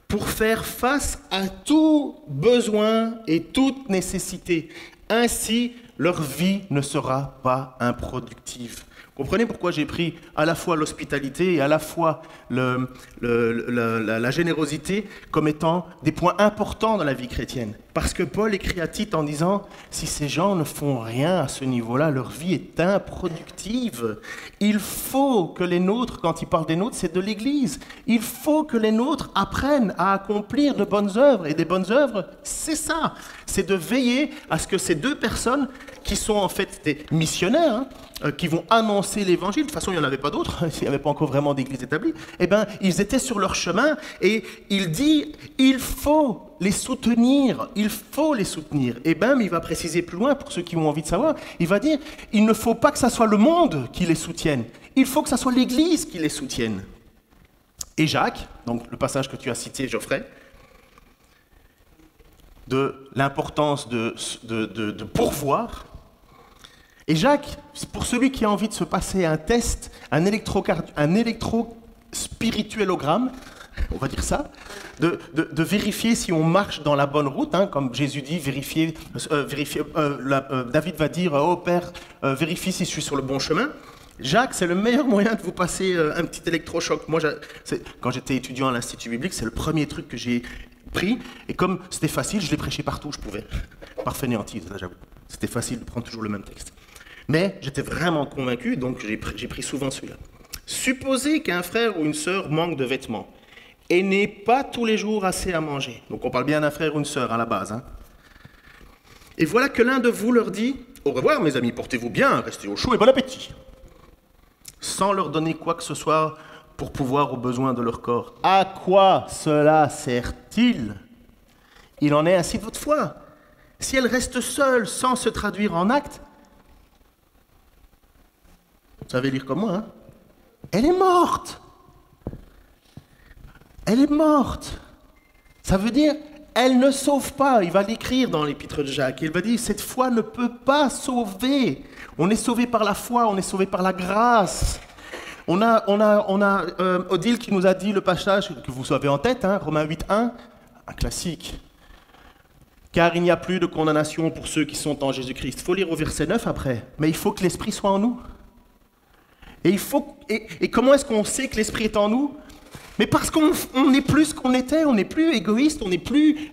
pour faire face à tout besoin et toute nécessité. Ainsi, leur vie ne sera pas improductive. » Comprenez pourquoi j'ai pris à la fois l'hospitalité et à la fois la générosité comme étant des points importants dans la vie chrétienne. Parce que Paul écrit à Tite en disant « Si ces gens ne font rien à ce niveau-là, leur vie est improductive. Il faut que les nôtres, quand il parle des nôtres, c'est de l'Église. Il faut que les nôtres apprennent à accomplir de bonnes œuvres. Et des bonnes œuvres, c'est ça. C'est de veiller à ce que ces deux personnes qui sont en fait des missionnaires, qui vont annoncer l'évangile, de toute façon il n'y en avait pas d'autres, il n'y avait pas encore vraiment d'église établie, eh bien ils étaient sur leur chemin et il dit il faut les soutenir, il faut les soutenir. Et bien il va préciser plus loin pour ceux qui ont envie de savoir, il va dire il ne faut pas que ça soit le monde qui les soutienne, il faut que ça soit l'église qui les soutienne. Et Jacques, donc le passage que tu as cité Geoffrey, de l'importance de pourvoir. Et Jacques, pour celui qui a envie de se passer un test, un électrospirituelogramme, on va dire ça, de vérifier si on marche dans la bonne route, hein, comme Jésus dit, David va dire, oh Père, vérifie si je suis sur le bon chemin. Jacques, c'est le meilleur moyen de vous passer un petit électrochoc. Moi, quand j'étais étudiant à l'Institut biblique, c'est le premier truc que j'ai pris, et comme c'était facile, je l'ai prêché partout où je pouvais. Par fainéantise, j'avoue. C'était facile de prendre toujours le même texte. Mais j'étais vraiment convaincu, donc j'ai pris souvent celui-là. Supposez qu'un frère ou une sœur manque de vêtements et n'ait pas tous les jours assez à manger. Donc on parle bien d'un frère ou une sœur à la base. Hein. Et voilà que l'un de vous leur dit « Au revoir mes amis, portez-vous bien, restez au chaud et bon appétit !» sans leur donner quoi que ce soit pour pouvoir aux besoins de leur corps. À quoi cela sert-il? Il en est ainsi de votre foi. Si elle reste seule sans se traduire en actes, vous savez lire comme moi, hein? Elle est morte. elle est morte. Ça veut dire, elle ne sauve pas. Il va l'écrire dans l'épître de Jacques. Il va dire, cette foi ne peut pas sauver. On est sauvé par la foi, on est sauvé par la grâce. On a Odile qui nous a dit le passage que vous avez en tête, hein, Romains 8.1, un classique. Car il n'y a plus de condamnation pour ceux qui sont en Jésus-Christ. Il faut lire au verset 9 après. Mais il faut que l'Esprit soit en nous. Et comment est-ce qu'on sait que l'Esprit est en nous? Mais parce qu'on n'est plus ce qu'on était, on n'est plus égoïste, on n'est plus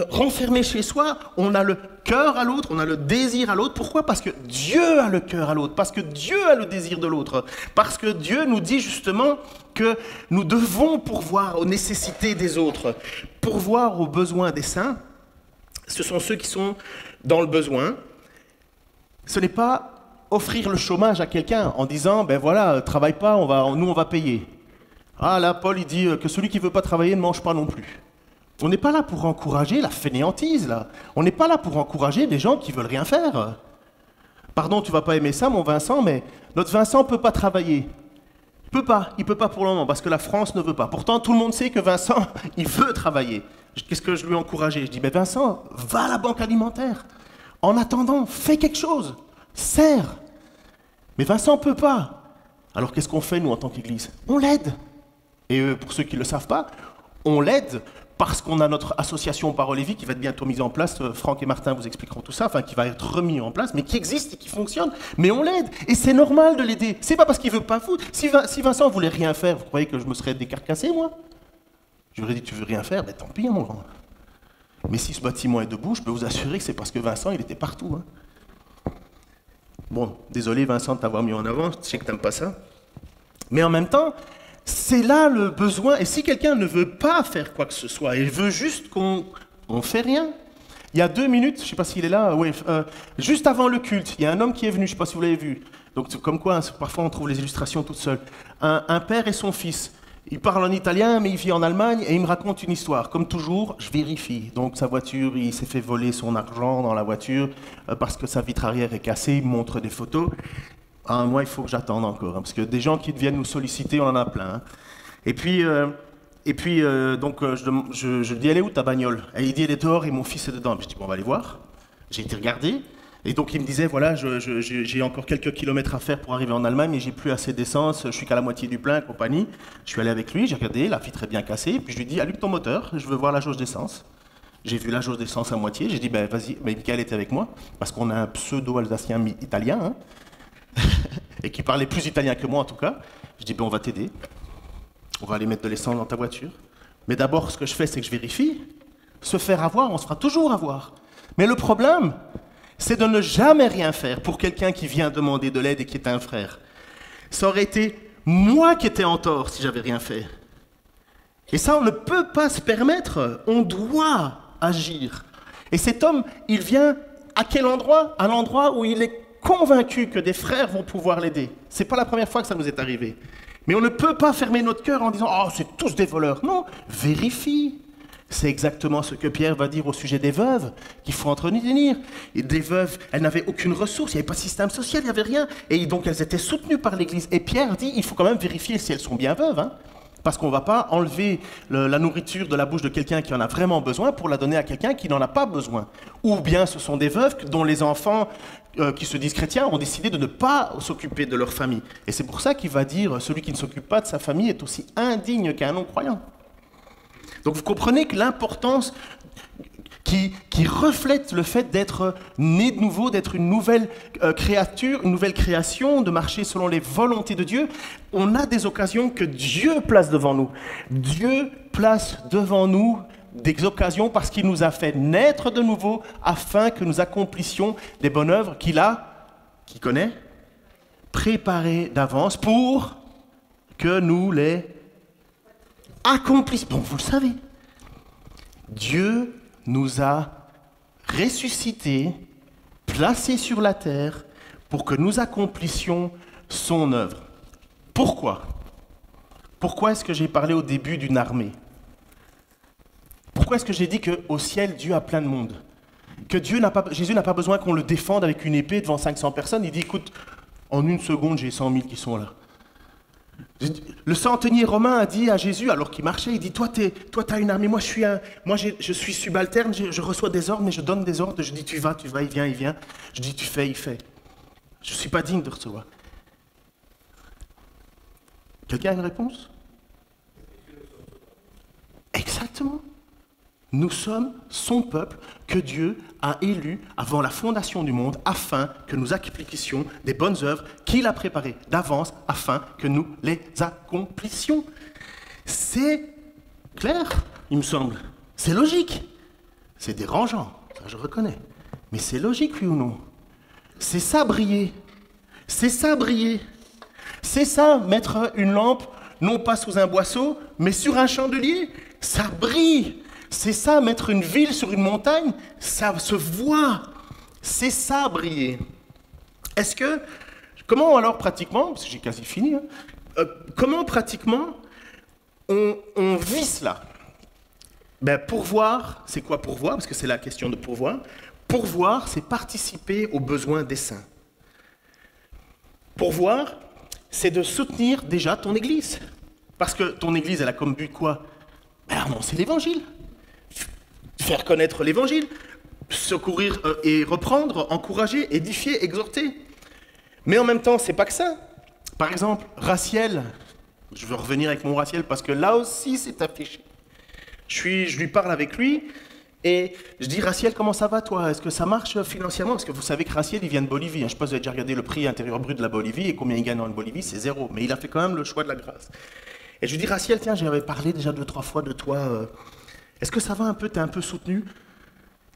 renfermé chez soi, on a le cœur à l'autre, on a le désir à l'autre. Pourquoi? Parce que Dieu a le cœur à l'autre, parce que Dieu a le désir de l'autre, parce que Dieu nous dit justement que nous devons pourvoir aux nécessités des autres, pourvoir aux besoins des saints. Ce sont ceux qui sont dans le besoin. Ce n'est pas offrir le chômage à quelqu'un en disant, ben voilà, travaille pas, nous on va payer. Ah là, Paul, il dit que celui qui ne veut pas travailler ne mange pas non plus. On n'est pas là pour encourager la fainéantise, là. On n'est pas là pour encourager des gens qui ne veulent rien faire. Pardon, tu ne vas pas aimer ça, mon Vincent, mais notre Vincent ne peut pas travailler. Il ne peut pas pour le moment, parce que la France ne veut pas. Pourtant, tout le monde sait que Vincent, il veut travailler. Qu'est-ce que je lui ai encouragé? Je dis, mais Vincent, va à la banque alimentaire. En attendant, fais quelque chose. Sers. Mais Vincent ne peut pas. Alors qu'est-ce qu'on fait, nous, en tant qu'Église? On l'aide. Et pour ceux qui ne le savent pas, on l'aide parce qu'on a notre association Parole et Vie qui va être bientôt mise en place. Franck et Martin vous expliqueront tout ça, enfin qui va être remis en place, mais qui existe et qui fonctionne. Mais on l'aide. Et c'est normal de l'aider. C'est pas parce qu'il ne veut pas foutre. Si Vincent voulait rien faire, vous croyez que je me serais décarcassé, moi? Je lui aurais dit, tu veux rien faire? Ben tant pis, mon grand. Mais si ce bâtiment est debout, je peux vous assurer que c'est parce que Vincent, il était partout. Hein. Bon, désolé Vincent de t'avoir mis en avant, je sais que tu n'aimes pas ça. Mais en même temps, c'est là le besoin. Et si quelqu'un ne veut pas faire quoi que ce soit, il veut juste qu'on ne fait rien. Il y a 2 minutes, je ne sais pas s'il est là, juste avant le culte, il y a un homme qui est venu, je ne sais pas si vous l'avez vu. Donc comme quoi, parfois on trouve les illustrations toutes seules. Un père et son fils. Il parle en italien, mais il vit en Allemagne, et il me raconte une histoire. Comme toujours, je vérifie. Donc sa voiture, il s'est fait voler son argent dans la voiture, parce que sa vitre arrière est cassée, il me montre des photos. Moi, il faut que j'attende encore, hein, parce que des gens qui viennent nous solliciter, on en a plein. Hein. Et puis, je dis, elle est où ta bagnole? Et il dit, elle est dehors et mon fils est dedans. Je dis, bon, on va aller voir. J'ai été regarder. Et donc, il me disait, voilà, j'ai encore quelques kilomètres à faire pour arriver en Allemagne, mais j'ai plus assez d'essence, je suis qu'à la moitié du plein, compagnie. Je suis allé avec lui, j'ai regardé, la vitre est bien cassée. Puis je lui dis, allume ton moteur, je veux voir la jauge d'essence. J'ai vu la jauge d'essence à moitié. J'ai dit, ben vas-y, mais Michael était avec moi, parce qu'on a un pseudo-alsacien italien, hein. Et qui parlait plus italien que moi en tout cas. Je dis, ben on va t'aider. On va aller mettre de l'essence dans ta voiture. Mais d'abord, ce que je fais, c'est que je vérifie. Se faire avoir, on se fera toujours avoir. Mais le problème, c'est de ne jamais rien faire pour quelqu'un qui vient demander de l'aide et qui est un frère. Ça aurait été moi qui étais en tort si j'avais rien fait. Et ça, on ne peut pas se permettre. On doit agir. Et cet homme, il vient à quel endroit? À l'endroit où il est convaincu que des frères vont pouvoir l'aider. C'est pas la première fois que ça nous est arrivé. Mais on ne peut pas fermer notre cœur en disant « Oh, c'est tous des voleurs ». Non, vérifie. C'est exactement ce que Pierre va dire au sujet des veuves, qu'il faut entretenir. Et des veuves, elles n'avaient aucune ressource, il n'y avait pas de système social, il n'y avait rien. Et donc elles étaient soutenues par l'Église. Et Pierre dit, il faut quand même vérifier si elles sont bien veuves, hein, parce qu'on ne va pas enlever la nourriture de la bouche de quelqu'un qui en a vraiment besoin pour la donner à quelqu'un qui n'en a pas besoin. Ou bien ce sont des veuves dont les enfants qui se disent chrétiens ont décidé de ne pas s'occuper de leur famille. Et c'est pour ça qu'il va dire, celui qui ne s'occupe pas de sa famille est aussi indigne qu'un non-croyant. Donc vous comprenez que l'importance qui reflète le fait d'être né de nouveau, d'être une nouvelle créature, une nouvelle création, de marcher selon les volontés de Dieu, on a des occasions que Dieu place devant nous. Dieu place devant nous des occasions parce qu'il nous a fait naître de nouveau afin que nous accomplissions des bonnes œuvres qu'il connaît, préparées d'avance pour que nous les accomplissions. Bon, vous le savez, Dieu nous a ressuscités, placés sur la terre pour que nous accomplissions son œuvre. Pourquoi? Pourquoi est-ce que j'ai parlé au début d'une armée? Pourquoi est-ce que j'ai dit qu'au ciel, Dieu a plein de monde? Que Jésus n'a pas besoin qu'on le défende avec une épée devant 500 personnes. Il dit, écoute, en une seconde, j'ai 100 000 qui sont là. Le centenier romain a dit à Jésus, alors qu'il marchait, il dit, toi, t'as une armée, moi, je suis subalterne, je reçois des ordres, mais je donne des ordres. Je dis, tu vas, il vient. Je dis, tu fais, il fait. Je ne suis pas digne de recevoir. Quelqu'un a une réponse? Exactement. Nous sommes son peuple que Dieu a élu avant la fondation du monde afin que nous accomplissions des bonnes œuvres qu'il a préparées d'avance afin que nous les accomplissions. C'est clair, il me semble. C'est logique. C'est dérangeant, ça je reconnais. Mais c'est logique, oui ou non? C'est ça briller. C'est ça briller. C'est ça mettre une lampe, non pas sous un boisseau, mais sur un chandelier. Ça brille. C'est ça, mettre une ville sur une montagne, ça se voit. C'est ça, briller. Comment alors pratiquement, parce que j'ai quasi fini, comment pratiquement on vit cela? Pourvoir, c'est quoi pourvoir? Parce que c'est la question de pourvoir. Pourvoir, c'est participer aux besoins des saints. Pourvoir, c'est de soutenir déjà ton Église. Parce que ton Église, elle a comme but quoi? Annoncer l'Évangile. Faire connaître l'Évangile, secourir et reprendre, encourager, édifier, exhorter. Mais en même temps, c'est pas que ça. Par exemple, Raciel, je veux revenir avec mon Raciel parce que là aussi c'est affiché. Je lui parle avec lui et je dis, Raciel, comment ça va toi? Est-ce que ça marche financièrement? Parce que vous savez que Raciel, il vient de Bolivie. Je ne sais pas si vous avez déjà regardé le prix intérieur brut de la Bolivie et combien il gagne en Bolivie, c'est 0. Mais il a fait quand même le choix de la grâce. Et je lui dis, Raciel, tiens, j'avais parlé déjà 2-3 fois de toi. Est-ce que ça va un peu? T'es un peu soutenu?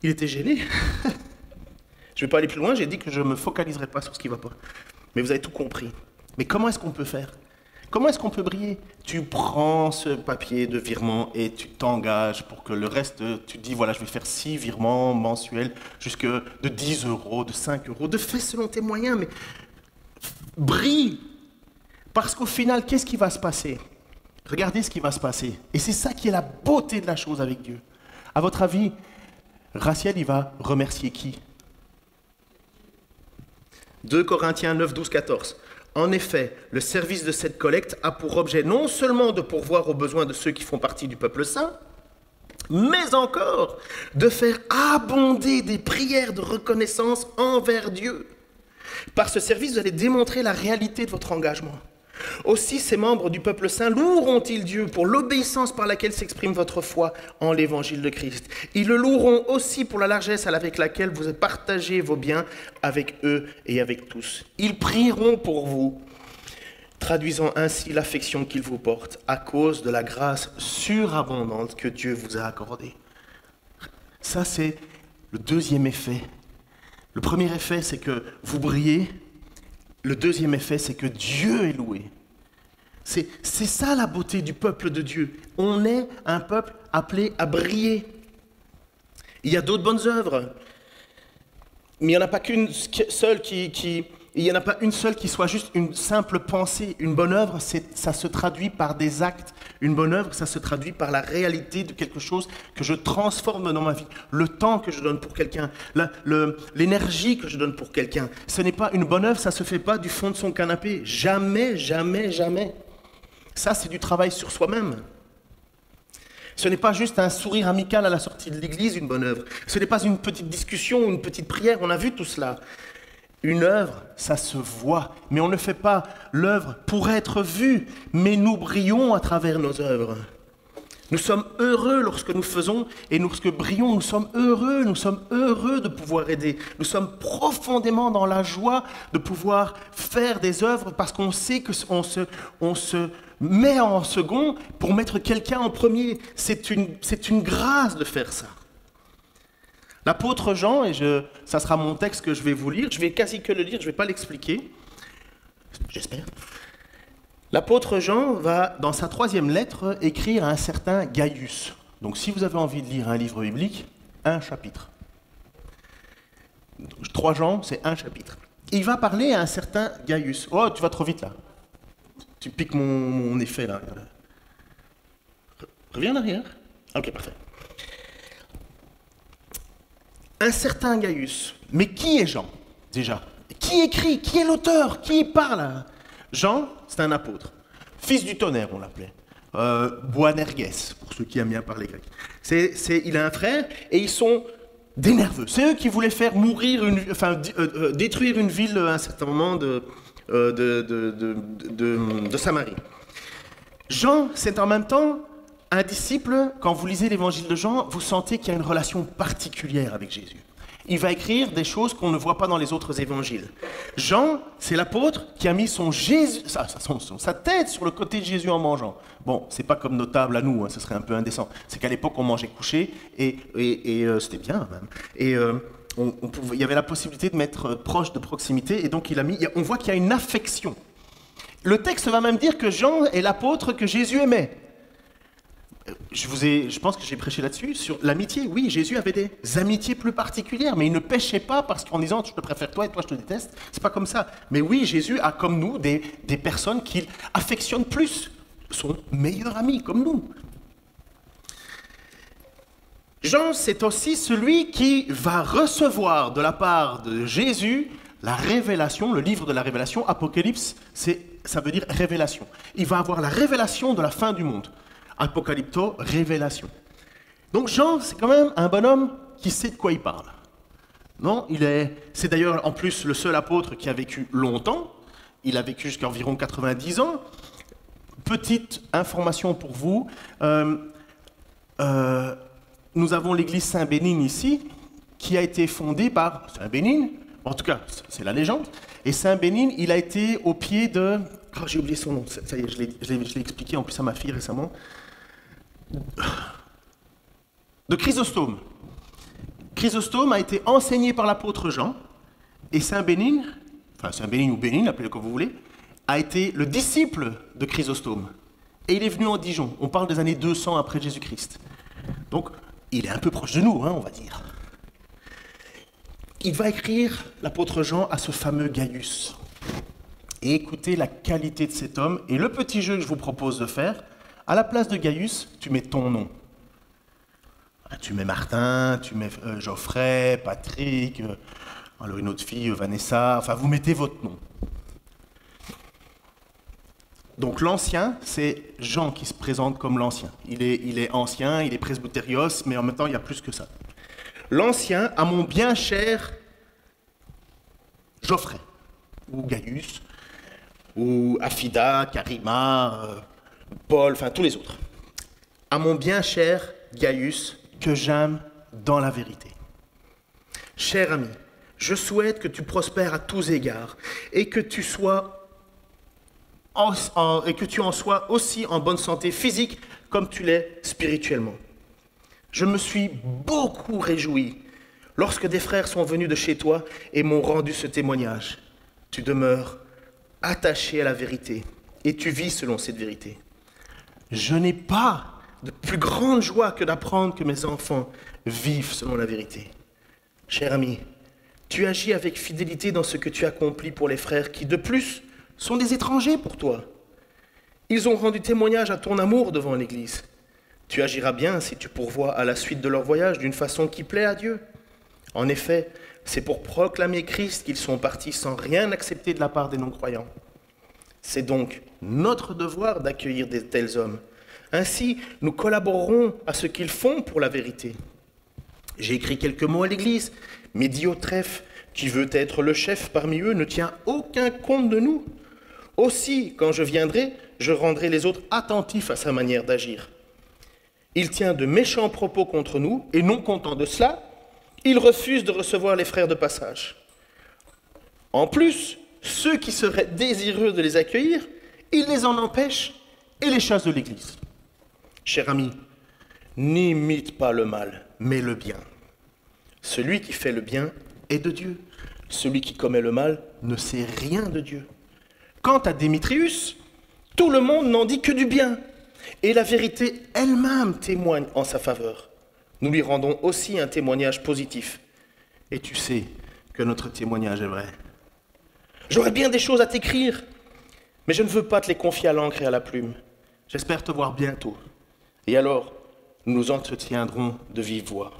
Il était gêné. Je ne vais pas aller plus loin, j'ai dit que je ne me focaliserai pas sur ce qui ne va pas. Mais vous avez tout compris. Mais comment est-ce qu'on peut faire? Comment est-ce qu'on peut briller? Tu prends ce papier de virement et tu t'engages pour que le reste, tu te dis, voilà, je vais faire 6 virements mensuels, jusque de 10 euros, de 5 euros, de fait selon tes moyens, mais brille. Parce qu'au final, qu'est-ce qui va se passer? Regardez ce qui va se passer. Et c'est ça qui est la beauté de la chose avec Dieu. À votre avis, Raciel, il va remercier qui? 2 Corinthiens 9, 12, 14. En effet, le service de cette collecte a pour objet non seulement de pourvoir aux besoins de ceux qui font partie du peuple saint, mais encore de faire abonder des prières de reconnaissance envers Dieu. Par ce service, vous allez démontrer la réalité de votre engagement. Aussi, ces membres du peuple saint loueront-ils Dieu pour l'obéissance par laquelle s'exprime votre foi en l'évangile de Christ. Ils le loueront aussi pour la largesse avec laquelle vous partagez vos biens avec eux et avec tous. Ils prieront pour vous, traduisant ainsi l'affection qu'ils vous portent à cause de la grâce surabondante que Dieu vous a accordée. Ça, c'est le deuxième effet. Le premier effet, c'est que vous brillez. Le deuxième effet, c'est que Dieu est loué. C'est ça la beauté du peuple de Dieu. On est un peuple appelé à briller. Il y a d'autres bonnes œuvres, mais il n'y en a pas qu'une seule il n'y en a pas une seule qui soit juste une simple pensée. Une bonne œuvre, ça se traduit par des actes. Une bonne œuvre, ça se traduit par la réalité de quelque chose que je transforme dans ma vie. Le temps que je donne pour quelqu'un, l'énergie que je donne pour quelqu'un. Ce n'est pas une bonne œuvre, ça ne se fait pas du fond de son canapé. Jamais, jamais, jamais. Ça, c'est du travail sur soi-même. Ce n'est pas juste un sourire amical à la sortie de l'église, une bonne œuvre. Ce n'est pas une petite discussion, une petite prière, on a vu tout cela. Une œuvre, ça se voit, mais on ne fait pas l'œuvre pour être vu, mais nous brillons à travers nos œuvres. Nous sommes heureux lorsque nous faisons, et lorsque brillons, nous sommes heureux de pouvoir aider. Nous sommes profondément dans la joie de pouvoir faire des œuvres parce qu'on sait qu'on se met en second pour mettre quelqu'un en premier. C'est une grâce de faire ça. L'apôtre Jean, et ça sera mon texte que je vais vous lire, je vais quasi que le lire, je ne vais pas l'expliquer, j'espère. L'apôtre Jean va, dans sa 3e lettre, écrire à un certain Gaius. Donc si vous avez envie de lire un livre biblique, un chapitre. 3 Jean, c'est un chapitre. Il va parler à un certain Gaius. Oh, tu vas trop vite là. Tu piques mon effet là. Reviens en arrière. Ok, parfait. Un certain Gaius. Mais qui est Jean, déjà? Qui écrit? Qui est l'auteur? Qui parle? Jean, c'est un apôtre. fils du tonnerre, on l'appelait. Boanerges, pour ceux qui aiment bien parler grec. Il a un frère et ils sont des nerveux. C'est eux qui voulaient faire mourir, détruire une ville à un certain moment de Samarie. Jean, c'est en même temps un disciple. Quand vous lisez l'évangile de Jean, vous sentez qu'il y a une relation particulière avec Jésus. Il va écrire des choses qu'on ne voit pas dans les autres évangiles. Jean, c'est l'apôtre qui a mis sa tête sur le côté de Jésus en mangeant. Bon, c'est pas comme nos tables à nous, ce serait un peu indécent. C'est qu'à l'époque, on mangeait couché, et c'était bien même. Et il y avait la possibilité de mettre proche de proximité, et donc on voit qu'il y a une affection. Le texte va même dire que Jean est l'apôtre que Jésus aimait. Je pense que j'ai prêché là-dessus, sur l'amitié. Oui, Jésus avait des amitiés plus particulières, mais il ne péchait pas qu'en disant « je te préfère toi et toi je te déteste ». C'est pas comme ça. Mais oui, Jésus a comme nous des personnes qu'il affectionne plus, son meilleur ami, comme nous. Jean, c'est aussi celui qui va recevoir de la part de Jésus la révélation, le livre de la révélation. Apocalypse, ça veut dire révélation. Il va avoir la révélation de la fin du monde. Apocalypto, révélation. Donc Jean, c'est quand même un bonhomme qui sait de quoi il parle. Non, c'est d'ailleurs en plus le seul apôtre qui a vécu longtemps. Il a vécu jusqu'à environ 90 ans. Petite information pour vous. Nous avons l'église Saint-Bénigne ici, qui a été fondée par Saint-Bénigne. En tout cas, c'est la légende. Et Saint-Bénigne, il a été au pied de... Oh, j'ai oublié son nom. Ça y est, je l'ai expliqué en plus à ma fille récemment. De Chrysostome. Chrysostome a été enseigné par l'apôtre Jean, et Saint-Bénigne, enfin Saint-Bénigne ou Bénigne, appelez-le comme vous voulez, a été le disciple de Chrysostome. Et il est venu en Dijon. On parle des années 200 après Jésus-Christ. Donc, il est un peu proche de nous, on va dire. Il va écrire, l'apôtre Jean, à ce fameux Gaius. Et écoutez la qualité de cet homme. Et le petit jeu que je vous propose de faire, à la place de Gaius, tu mets ton nom. Tu mets Martin, tu mets Geoffrey, Patrick, alors une autre fille, Vanessa, enfin vous mettez votre nom. Donc l'ancien, c'est Jean qui se présente comme l'ancien. Il est ancien, il est presbytérios, mais en même temps il y a plus que ça. L'ancien, à mon bien cher Geoffrey, ou Gaius, ou Affida, Karima, Paul, enfin tous les autres. À mon bien cher Gaius, que j'aime dans la vérité. Cher ami, je souhaite que tu prospères à tous égards et que tu en sois aussi en bonne santé physique comme tu l'es spirituellement. Je me suis beaucoup réjoui lorsque des frères sont venus de chez toi et m'ont rendu ce témoignage. Tu demeures attaché à la vérité et tu vis selon cette vérité. Je n'ai pas de plus grande joie que d'apprendre que mes enfants vivent selon la vérité. Cher ami, tu agis avec fidélité dans ce que tu accomplis pour les frères qui, de plus, sont des étrangers pour toi. Ils ont rendu témoignage à ton amour devant l'Église. Tu agiras bien si tu pourvois à la suite de leur voyage d'une façon qui plaît à Dieu. En effet, c'est pour proclamer Christ qu'ils sont partis sans rien accepter de la part des non-croyants. C'est donc notre devoir d'accueillir de tels hommes. Ainsi, nous collaborerons à ce qu'ils font pour la vérité. J'ai écrit quelques mots à l'Église, mais Diotrephe, qui veut être le chef parmi eux, ne tient aucun compte de nous. Aussi, quand je viendrai, je rendrai les autres attentifs à sa manière d'agir. Il tient de méchants propos contre nous, et non content de cela, il refuse de recevoir les frères de passage. En plus, ceux qui seraient désireux de les accueillir, il les en empêche et les chasse de l'Église. Cher ami, n'imite pas le mal, mais le bien. Celui qui fait le bien est de Dieu. Celui qui commet le mal ne sait rien de Dieu. Quant à Démétrius, tout le monde n'en dit que du bien, et la vérité elle-même témoigne en sa faveur. Nous lui rendons aussi un témoignage positif. Et tu sais que notre témoignage est vrai. J'aurais bien des choses à t'écrire, mais je ne veux pas te les confier à l'encre et à la plume. J'espère te voir bientôt. Et alors, nous nous entretiendrons de vive voix.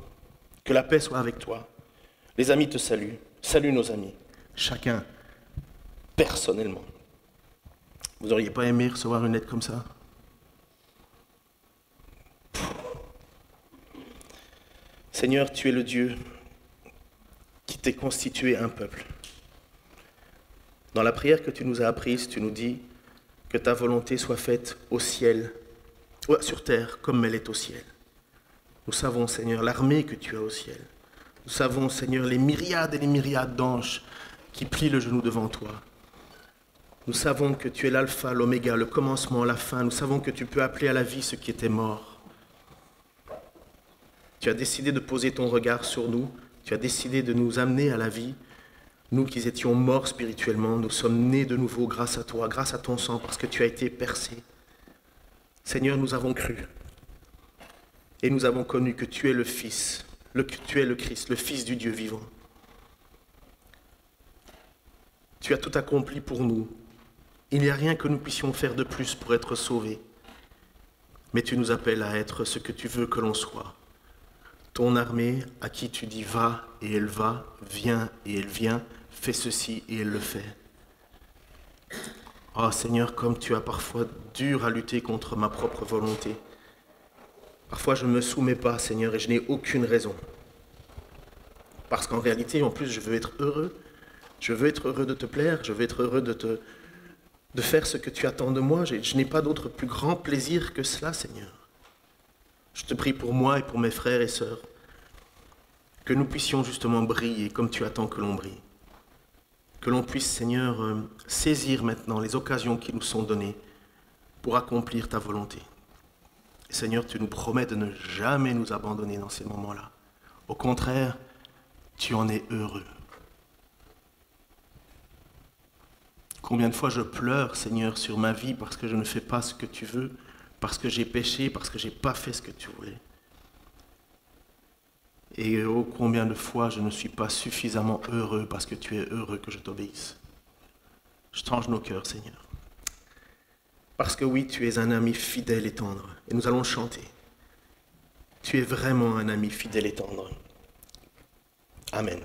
Que la paix soit avec toi. Les amis te saluent. Salue nos amis. Chacun, personnellement. Vous n'auriez pas aimé recevoir une lettre comme ça? Seigneur, tu es le Dieu qui t'est constitué un peuple. Dans la prière que tu nous as apprise, tu nous dis que ta volonté soit faite au ciel, sur terre comme elle est au ciel. Nous savons, Seigneur, l'armée que tu as au ciel. Nous savons, Seigneur, les myriades et les myriades d'anges qui plient le genou devant toi. Nous savons que tu es l'alpha, l'oméga, le commencement, la fin. Nous savons que tu peux appeler à la vie ce qui était mort. Tu as décidé de poser ton regard sur nous. Tu as décidé de nous amener à la vie. Nous qui étions morts spirituellement, nous sommes nés de nouveau grâce à toi, grâce à ton sang, parce que tu as été percé. Seigneur, nous avons cru. Et nous avons connu que tu es le Fils, que tu es le Christ, le Fils du Dieu vivant. Tu as tout accompli pour nous. Il n'y a rien que nous puissions faire de plus pour être sauvés. Mais tu nous appelles à être ce que tu veux que l'on soit. Ton armée à qui tu dis va et elle va, viens et elle vient, fais ceci et elle le fait. Oh Seigneur, comme tu as parfois dur à lutter contre ma propre volonté. Parfois je ne me soumets pas, Seigneur, et je n'ai aucune raison. Parce qu'en réalité, en plus, je veux être heureux. Je veux être heureux de te plaire, je veux être heureux de faire ce que tu attends de moi. Je n'ai pas d'autre plus grand plaisir que cela, Seigneur. Je te prie pour moi et pour mes frères et sœurs, que nous puissions justement briller comme tu attends que l'on brille. Que l'on puisse, Seigneur, saisir maintenant les occasions qui nous sont données pour accomplir ta volonté. Et Seigneur, tu nous promets de ne jamais nous abandonner dans ces moments-là. Au contraire, tu en es heureux. Combien de fois je pleure, Seigneur, sur ma vie parce que je ne fais pas ce que tu veux, parce que j'ai péché, parce que je n'ai pas fait ce que tu voulais. Et oh, combien de fois je ne suis pas suffisamment heureux parce que tu es heureux que je t'obéisse. Change nos cœurs, Seigneur. Parce que oui, tu es un ami fidèle et tendre. Et nous allons chanter. Tu es vraiment un ami fidèle et tendre. Amen.